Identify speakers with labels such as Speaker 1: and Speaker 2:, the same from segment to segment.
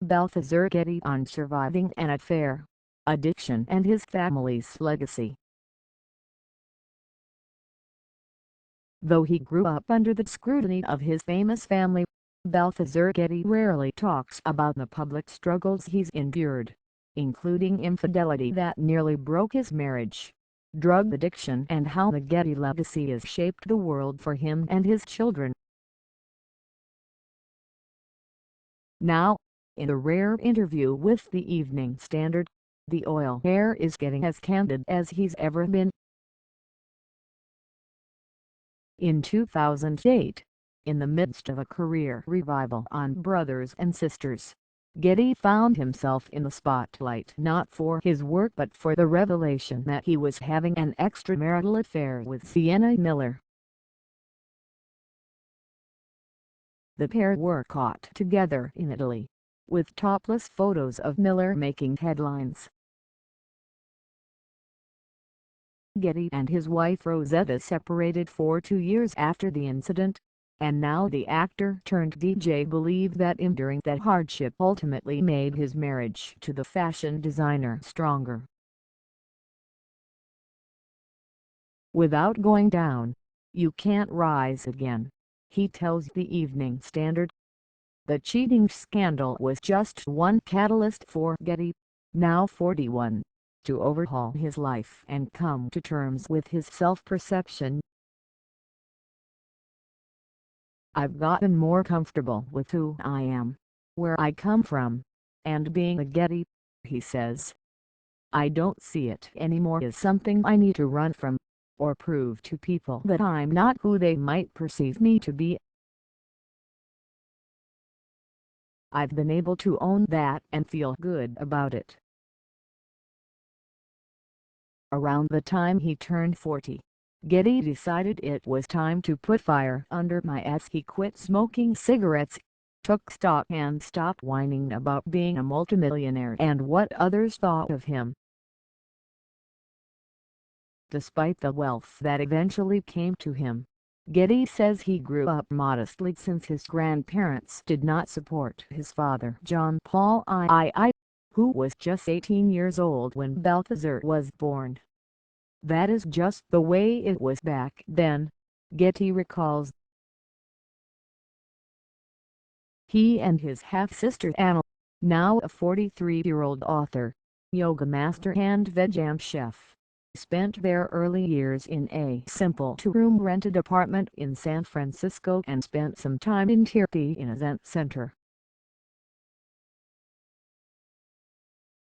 Speaker 1: Balthazar Getty on surviving an affair, addiction and his family's legacy. Though he grew up under the scrutiny of his famous family, Balthazar Getty rarely talks about the public struggles he's endured, including infidelity that nearly broke his marriage, drug addiction, and how the Getty legacy has shaped the world for him and his children. Now, in a rare interview with the Evening Standard, the heir is getting as candid as he's ever been. In 2008, in the midst of a career revival on Brothers and Sisters, Getty found himself in the spotlight not for his work but for the revelation that he was having an extramarital affair with Sienna Miller. The pair were caught together in Italy, with topless photos of Miller making headlines. Getty and his wife Rosetta separated for 2 years after the incident, and now the actor-turned-DJ believed that enduring that hardship ultimately made his marriage to the fashion designer stronger. "Without going down, you can't rise again," he tells the Evening Standard. The cheating scandal was just one catalyst for Getty, now 41, to overhaul his life and come to terms with his self-perception. "I've gotten more comfortable with who I am, where I come from, and being a Getty," he says. "I don't see it anymore as something I need to run from, or prove to people that I'm not who they might perceive me to be. I've been able to own that and feel good about it." Around the time he turned 40, Getty decided it was time to put fire under my ass. He quit smoking cigarettes, took stock and stopped whining about being a multimillionaire and what others thought of him. Despite the wealth that eventually came to him, Getty says he grew up modestly since his grandparents did not support his father John Paul II, who was just 18 years old when Balthazar was born. "That is just the way it was back then," Getty recalls. He and his half-sister Anna, now a 43-year-old author, yoga master and vegan chef, spent their early years in a simple two-room rented apartment in San Francisco and spent some time in Tepee in a Zen center.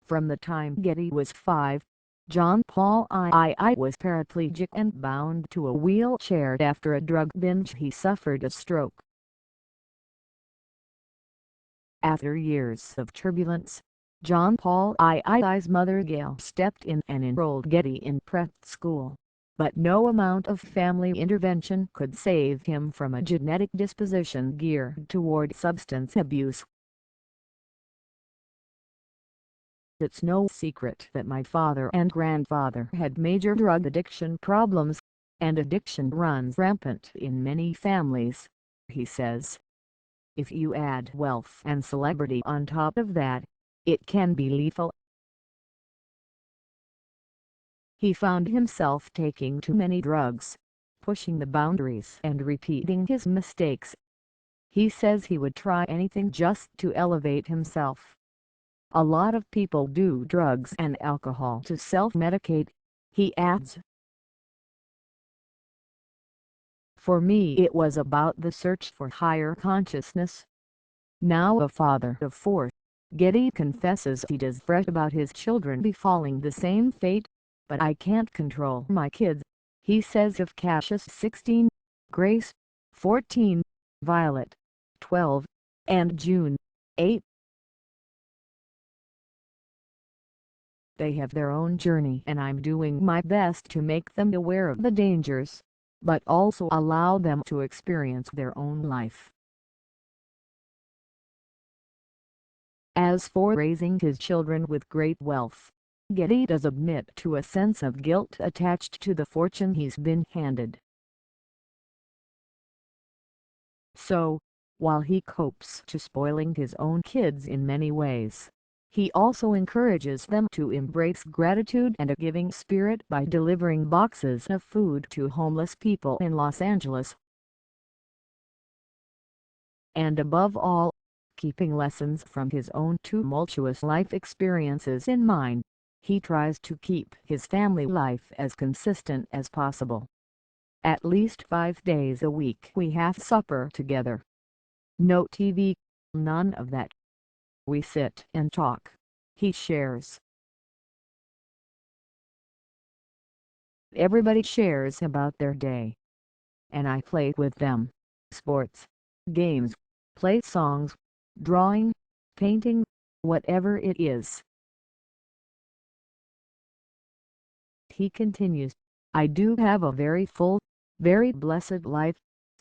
Speaker 1: From the time Getty was 5, John Paul II was paraplegic and bound to a wheelchair after a drug binge. He suffered a stroke. After years of turbulence, John Paul II's mother Gail stepped in and enrolled Getty in prep school, but no amount of family intervention could save him from a genetic disposition geared toward substance abuse. "It's no secret that my father and grandfather had major drug addiction problems, and addiction runs rampant in many families," he says. "If you add wealth and celebrity on top of that, it can be lethal." He found himself taking too many drugs, pushing the boundaries and repeating his mistakes. He says he would try anything just to elevate himself. "A lot of people do drugs and alcohol to self-medicate," he adds. "For me it was about the search for higher consciousness." Now a father of 4, Getty confesses he does fret about his children befalling the same fate, "But I can't control my kids," he says of Cassius 16, Grace 14, Violet 12, and June 8. "They have their own journey and I'm doing my best to make them aware of the dangers, but also allow them to experience their own life." As for raising his children with great wealth, Getty does admit to a sense of guilt attached to the fortune he's been handed. "So, While he copes to spoiling his own kids in many ways, he also encourages them to embrace gratitude and a giving spirit by delivering boxes of food to homeless people in Los Angeles. And above all, keeping lessons from his own tumultuous life experiences in mind, he tries to keep his family life as consistent as possible. At least 5 days a week we have supper together. No TV, none of that. We sit and talk, he shares. Everybody shares about their day. And I play with them. Sports, games, play songs, drawing, painting, whatever it is. He continues, I do have a very full, very blessed life,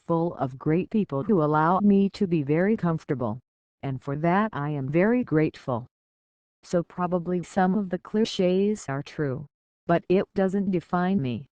Speaker 1: full of great people who allow me to be very comfortable, and for that I am very grateful. So probably some of the clichés are true, but it doesn't define me.